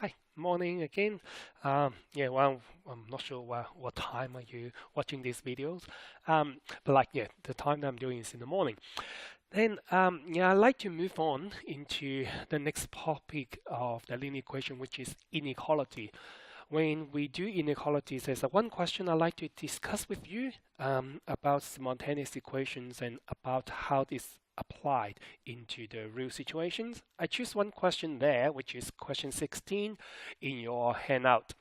Hi, morning again. Well, I'm not sure what time are you watching these videos, but the time that I'm doing is in the morning. Then, I'd like to move on into the next topic of the linear equation, which is inequality. When we do inequalities, there's one question I'd like to discuss with you about simultaneous equations and about how this applied into the real situations. I choose one question there, which is question 16 in your handout.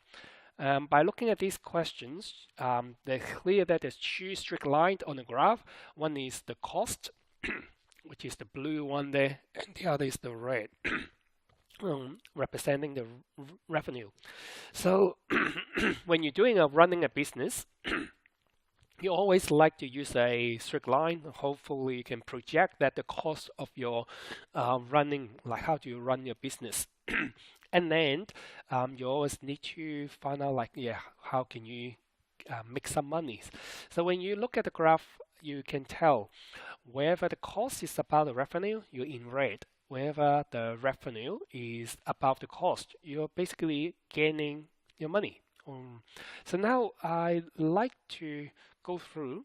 By looking at these questions, they're clear that there's two strict lines on the graph. One is the cost, which is the blue one there, and the other is the red, representing the revenue. So when you're running a business, you always like to use a strict line. Hopefully, you can project that the cost of your running, like how do you run your business, and then you always need to find out, how can you make some money. So when you look at the graph, you can tell wherever the cost is above the revenue, you're in red. Wherever the revenue is above the cost, you're basically gaining your money. So now I like to go through,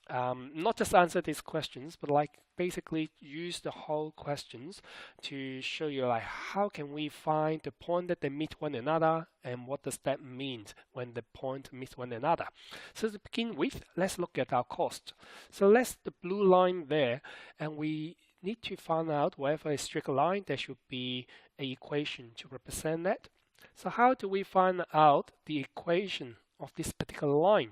not just answer these questions, but like basically use the whole questions to show you like how can we find the point that they meet one another and what does that mean when the point meets one another. So to begin with, let's look at our cost. So let's the blue line there, and we need to find out wherever a strict line, there should be an equation to represent that. So how do we find out the equation of this particular line?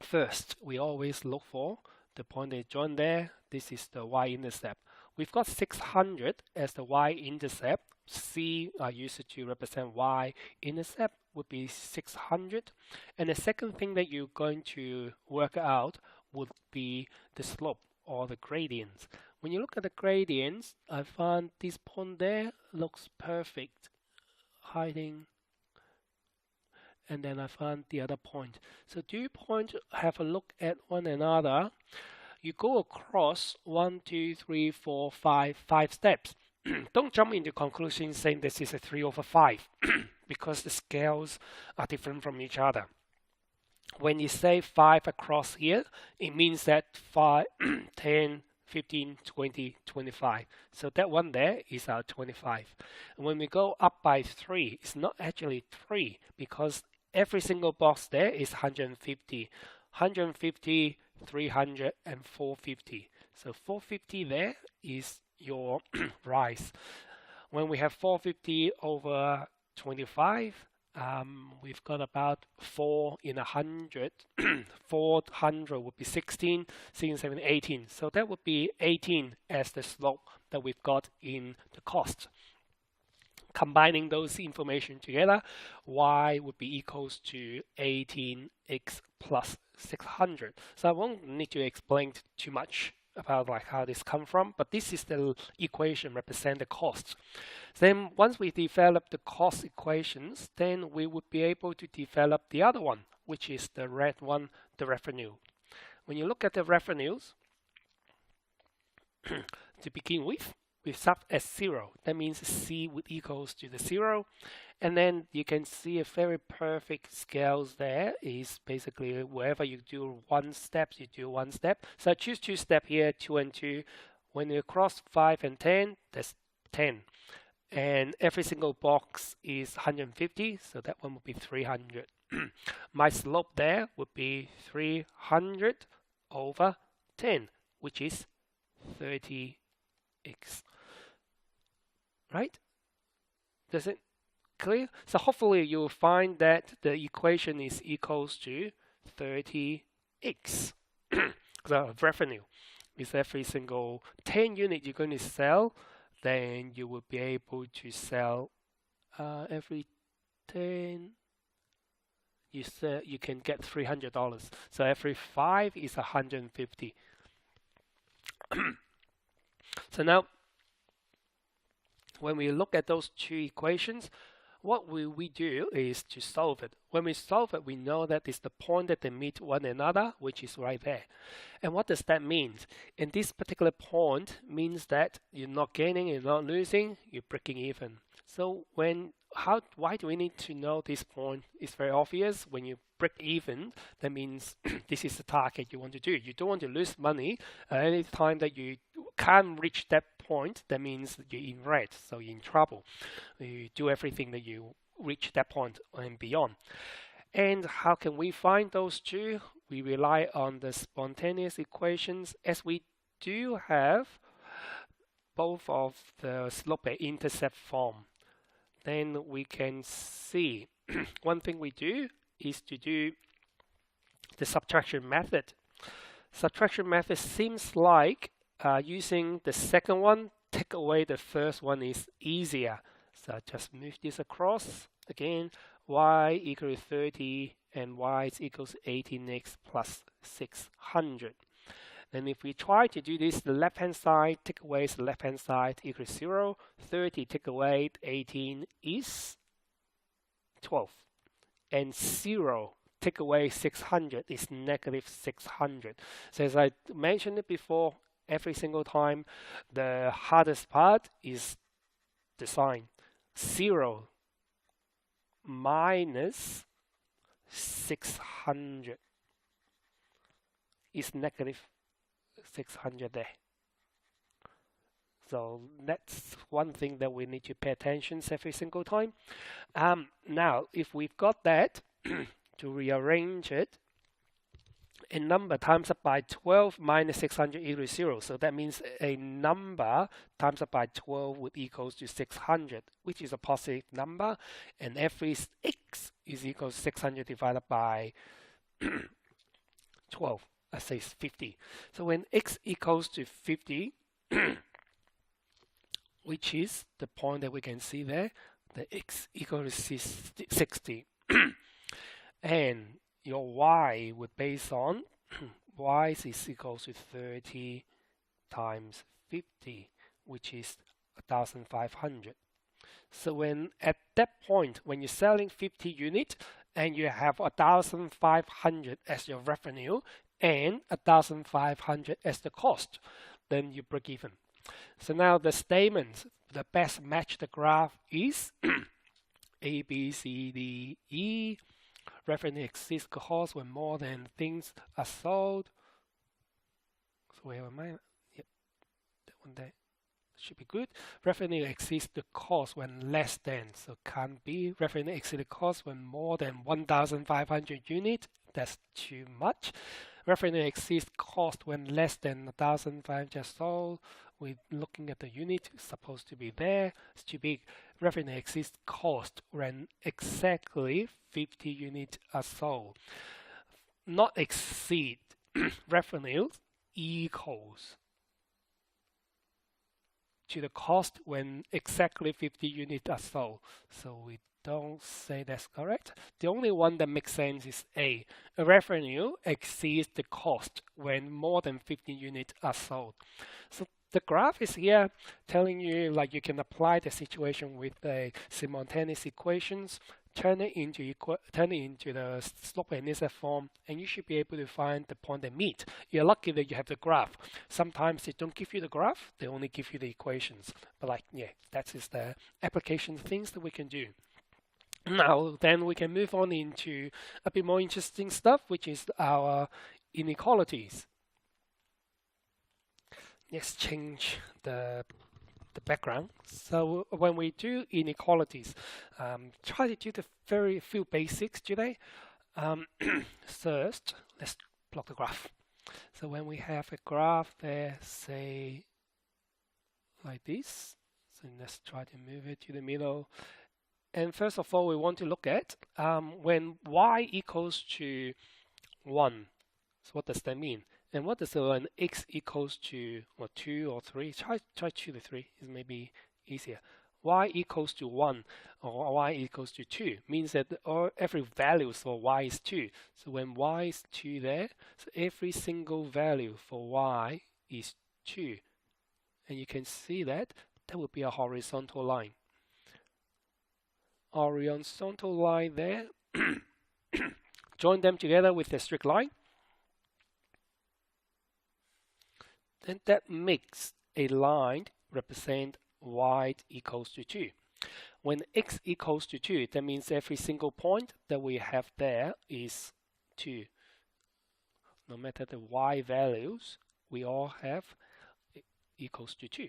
First, we always look for the point they join there. This is the y-intercept. We've got 600 as the y-intercept. C I use it to represent y-intercept would be 600. And the second thing that you're going to work out would be the slope or the gradients. When you look at the gradients, I find this point there looks perfect, hiding, and then I find the other point. So do you point have a look at one another? You go across 1, 2, 3, 4, 5 steps. Don't jump into conclusions saying this is a 3/5 because the scales are different from each other. When you say 5 across here, it means that 5, 10, 15, 20, 25. So that one there is our 25. And when we go up by 3, it's not actually 3 because every single box there is 150. 150, 300, and 450. So 450 there is your rise. When we have 450 over 25, we've got about 4 in 100. 400 would be 16, 16, 17, 18. So that would be 18 as the slope that we've got in the cost. Combining those information together, y would be equals to 18x plus 600. So I won't need to explain too much about like how this come from, but this is the equation represent the cost. Then once we develop the cost equations, then we would be able to develop the other one, which is the red one, the revenue. When you look at the revenues, to begin with, we start at 0. That means C would equals to the 0. And then you can see a very perfect scales there is basically wherever you do one step, you do one step. So I choose 2 step here, 2 and 2. When you cross 5 and 10, that's 10. And every single box is 150, so that one would be 300. My slope there would be 300 over 10, which is 30x. Right? Does it clear? So hopefully you'll find that the equation is equals to 30x. The revenue is every single 10 unit you're going to sell, then you will be able to sell every 10 you can get $300. So every 5 is 150. So now when we look at those two equations, what will we do is to solve it. When we solve it, we know that it's the point that they meet one another, which is right there. And what does that mean? In this particular point means that you're not gaining, you're not losing, you're breaking even. So why do we need to know this point? It's very obvious. When you break even, that means this is the target you want to do. You don't want to lose money at any time that you can't reach that point. That means you're in red, so you're in trouble. You do everything that you reach that point and beyond. And how can we find those two? We rely on the spontaneous equations, as we do have both of the slope and intercept form. Then we can see one thing we do is to do the subtraction method. Subtraction method seems like using the second one, take away the first one is easier. So just move this across. Again, y equals 30 and y is equals 18x plus 600. Then if we try to do this, the left-hand side, take away the left-hand side equals 0. 30 take away 18 is 12. And 0 take away 600 is negative 600. So as I mentioned it before, every single time, the hardest part is the sign. 0 minus 600 is negative 600 there. So that's one thing that we need to pay attention to every single time. Now, if we've got that, to rearrange it, a number times up by 12 minus 600 equals 0. So that means a number times up by 12 would equals to 600, which is a positive number. And every x is equal to 600 divided by 12. Let's say it's 50. So when x equals to 50, which is the point that we can see there, the x equals to 60. And your y would base on y is equals to 30 times 50, which is 1,500. So when at that point, when you're selling 50 units and you have 1,500 as your revenue and 1,500 as the cost, then you break even. So now the statement, the best match the graph is A, B, C, D, E. Revenue exceeds cost when more than things are sold. So where am I? Yep, that one there should be good. Revenue exceeds the cost when less than. So can't be. Revenue exceeds the cost when more than 1,500 units. That's too much. Revenue exceeds cost when less than 1,500 sold. We're looking at the unit, it's supposed to be there. It's too big. Revenue exceeds cost when exactly 50 units are sold. Not exceed. Revenue equals to the cost when exactly 50 units are sold. So we don't say that's correct. The only one that makes sense is A. Revenue exceeds the cost when more than 50 units are sold. So the graph is here telling you like you can apply the situation with the simultaneous equations, turn it into the slope and intercept form, and you should be able to find the point they meet. You're lucky that you have the graph. Sometimes they don't give you the graph, they only give you the equations. But that is the application things that we can do. Now, then we can move on into a bit more interesting stuff, which is our inequalities. Let's change the background. So when we do inequalities, try to do the very few basics today. First, let's plot the graph. So when we have a graph there, say like this, so let's try to move it to the middle. And first of all, we want to look at when y equals to 1. So what does that mean? And what does when x equals to 2 or 3? Try 2 to 3 is maybe easier. Y equals to 1 or y equals to 2 means that every value for y is 2. So when y is 2 there, so every single value for y is 2. And you can see that would be a horizontal line. horizontal line there, join them together with a straight line, then that makes a line represent y equals to 2. When x equals to 2, that means every single point that we have there is 2. No matter the y values, we all have equals to 2.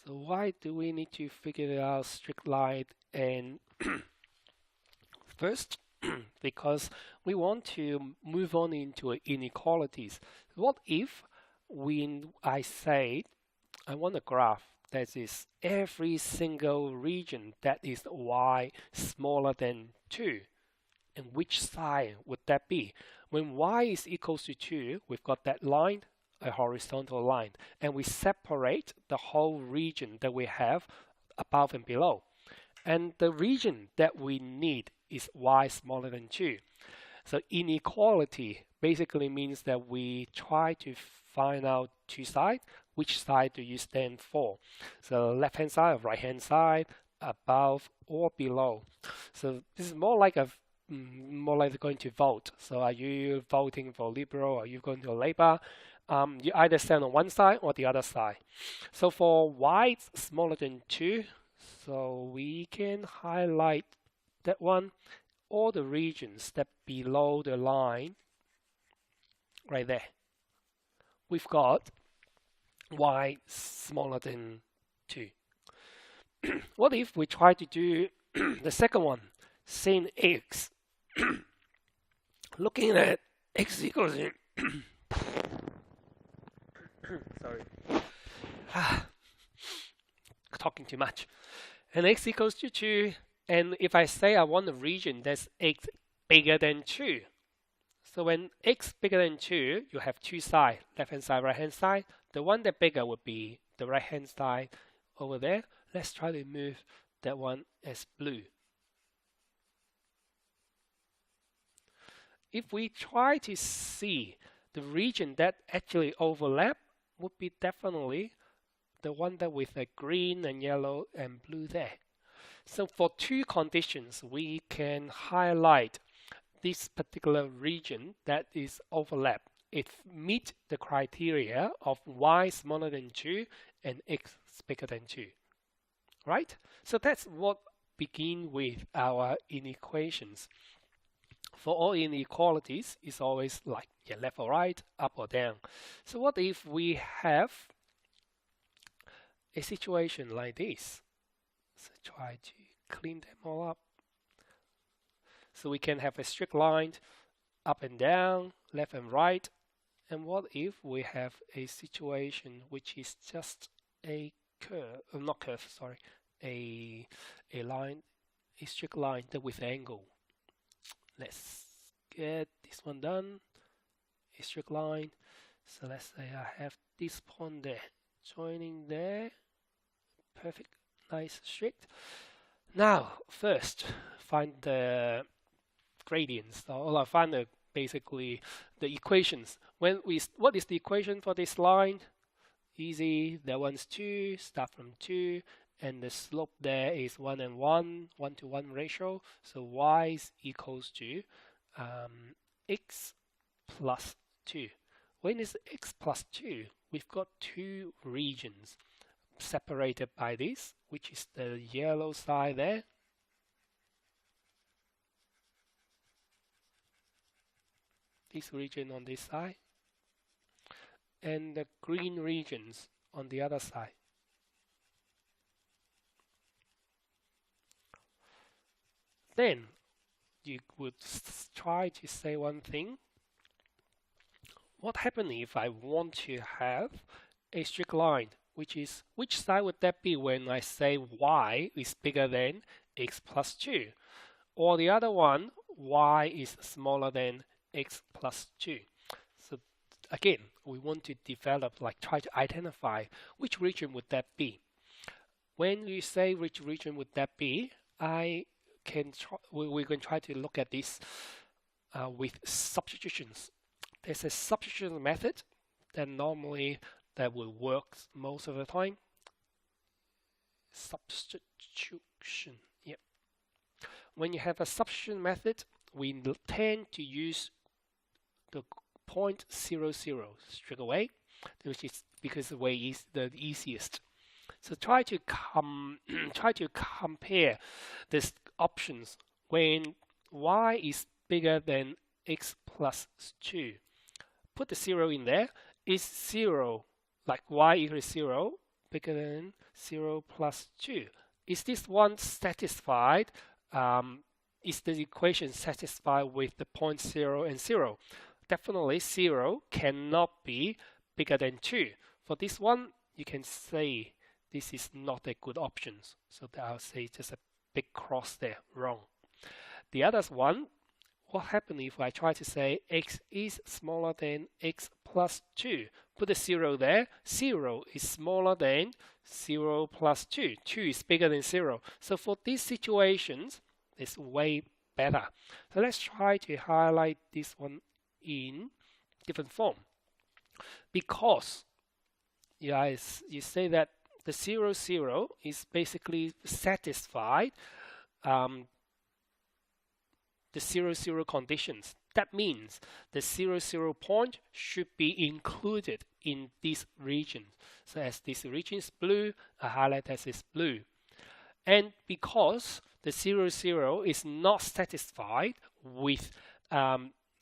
So why do we need to figure out straight line? And first, because we want to move on into inequalities. What if I say I want a graph that is every single region that is y smaller than 2? And which side would that be? When y is equals to 2, we've got that line, a horizontal line, and we separate the whole region that we have above and below. And the region that we need is y smaller than 2. So inequality basically means that we try to find out two sides. Which side do you stand for? So left hand side or right hand side, above or below. So this is more like going to vote. So are you voting for Liberal? Are you going to Labour? You either stand on one side or the other side. So for y smaller than 2, so we can highlight that one, all the regions that below the line, right there. We've got y smaller than 2. What if we try to do the second one, sin x, looking at x equals sorry, talking too much, and x equals to 2, and if I say I want a region that's x bigger than 2, so when x bigger than 2, you have two sides, left hand side, right hand side. The one that bigger would be the right hand side over there. Let's try to move that one as blue. If we try to see the region that actually overlap, would be definitely the one that with a green and yellow and blue there. So for two conditions, we can highlight this particular region that is overlap. It meets the criteria of y smaller than 2 and x bigger than 2, right? So that's what begin with our inequations. For all inequalities, it's always like left or right, up or down. So what if we have a situation like this? So try to clean them all up. So we can have a straight line up and down, left and right. And what if we have a situation which is just a curve, not curve, sorry, a line, a straight line that with angle. Let's get this one done. A straight line. So let's say I have this point there, joining there. Perfect, nice, straight. Now, first, find the gradients. Or find basically the equations. What is the equation for this line? Easy. That one's 2. Start from 2. And the slope there is 1 and 1, 1-to-1 ratio. So y is equals to x plus 2. When is x plus 2? We've got two regions separated by this, which is the yellow side there. This region on this side. And the green regions on the other side. Then you would try to say one thing. What happens if I want to have a straight line? Which side would that be when I say y is bigger than x plus 2? Or the other one, y is smaller than x plus 2. So again, we want to develop, try to identify which region would that be. When you say which region would that be, we're going to try to look at this with substitutions. There's a substitution method that normally that will work most of the time. substitution. Yep. When you have a substitution method, we tend to use the point 0, 0 straight away, which is because the way is the easiest. So try to try to compare these options when y is bigger than x plus 2. Put the 0 in there. Is 0, like y equals 0, bigger than 0 plus 2? Is this one satisfied? Is the equation satisfied with the point 0 and 0? Definitely 0 cannot be bigger than 2. For this one, you can say this is not a good option. So I'll say just a big cross there, wrong. The other one, what happens if I try to say x is smaller than x plus 2? Put a 0 there. 0 is smaller than 0 plus 2. 2 is bigger than 0. So for these situations, it's way better. So let's try to highlight this one in different form. Because guys, you say that the 0, 0 is basically satisfied the 0, 0 conditions. That means the 0, 0 point should be included in this region. So as this region is blue, I highlight as is blue. And because the 0, 0 is not satisfied with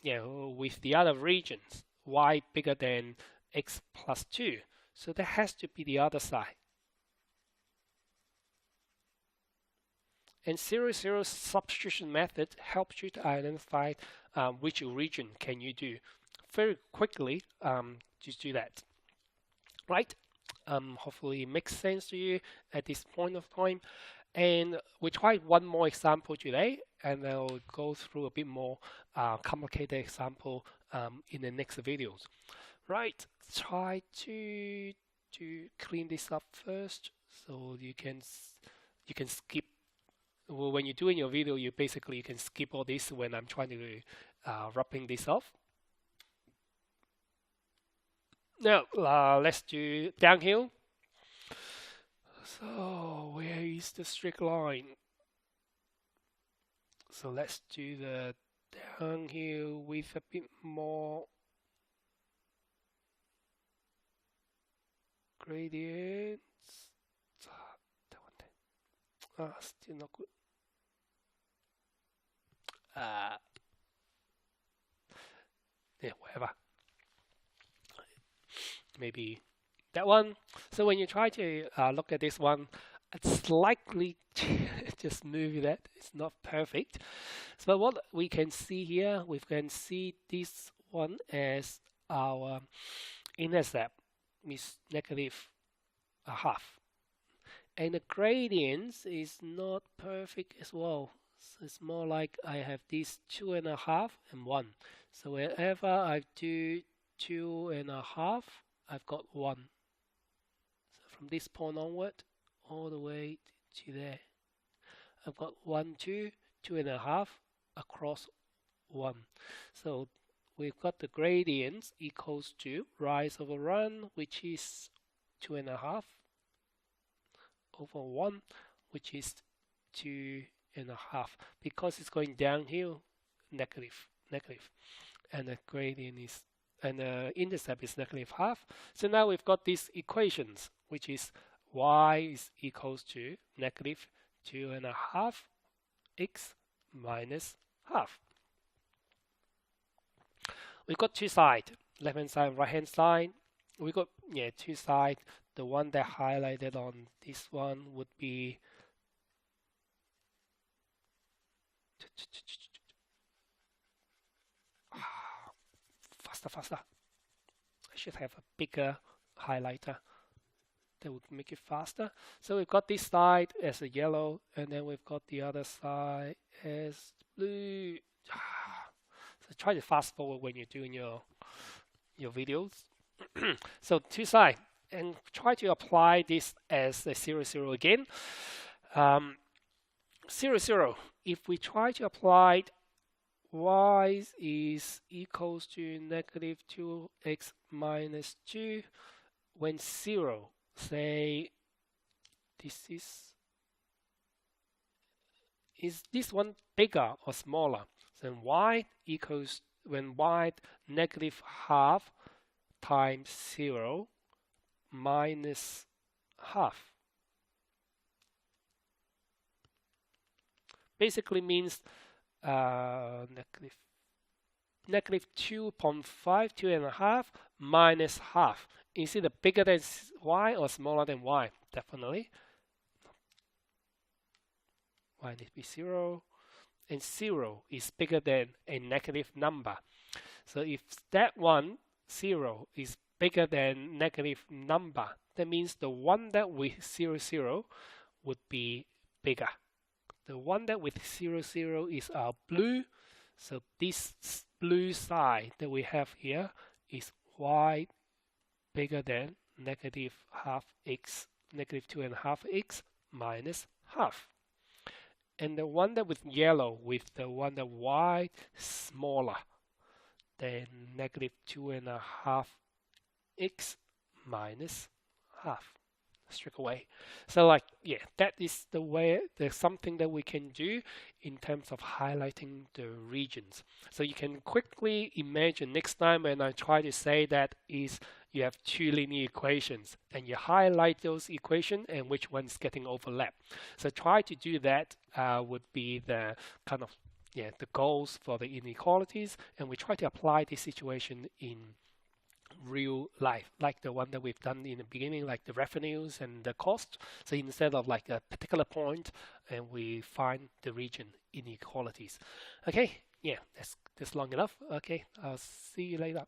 with the other regions, y bigger than x plus 2. So that has to be the other side. And 0, 0 substitution method helps you to identify which region can you do. Very quickly, just do that. Right? Hopefully it makes sense to you at this point of time. And we tried one more example today, and I'll go through a bit more complicated example in the next videos. Right? Try to clean this up first, so you can skip. Well, when you're doing your video, you can skip all this when I'm trying to wrapping this off. Now let's do downhill. So where is the straight line? So let's do the downhill with a bit more gradients. Still not good. Yeah, whatever. Maybe that one. So when you try to look at this one, it's likely just move that. It's not perfect. So what we can see here, we can see this one as our intercept is negative a half. And the gradients is not perfect as well. So it's more like I have this 2.5 and 1. So wherever I do 2.5, I've got 1. So from this point onward, all the way to there, I've got 1, 2, 2.5 across 1. So we've got the gradients equals to rise over run, which is 2.5 over 1, which is 2.5. Because it's going downhill, negative, and the gradient is, and the intercept is negative half. So now we've got these equations, which is y is equals to negative 2.5 x minus half. We've got two sides, left hand side and right hand side. We got two sides. The one that highlighted on this one would be faster. I should have a bigger highlighter that would make it faster. So we've got this side as a yellow, and then we've got the other side as blue. So try to fast forward when you're doing your videos. So two sides, and try to apply this as a 0, 0 again. 0, 0. If we try to apply y is equals to negative 2x minus 2, when 0, say this is this one bigger or smaller? Then y equals, when y negative half times 0 minus half. Basically means negative 2.5, 2.5 minus half. Is it bigger than y or smaller than y? Definitely. Y needs to be 0, and 0 is bigger than a negative number. So if that one, 0, is bigger than negative number, that means the one that with 0, 0 would be bigger. The one that with 0, 0 is our blue. So this blue side that we have here is y bigger than negative half x, negative 2.5x minus half. And the one that with yellow, with the one that y smaller than negative 2.5x minus half. Straight away. So like, yeah, that is the way, there's something that we can do in terms of highlighting the regions. So you can quickly imagine next time when I try to say that is you have two linear equations and you highlight those equations and which one's getting overlapped. So try to do that would be the kind of, yeah, the goals for the inequalities, and we try to apply this situation in real life, like the one that we've done in the beginning, like the revenues and the cost. So instead of like a particular point, and we find the region inequalities. Okay, yeah, that's long enough. Okay, I'll see you later.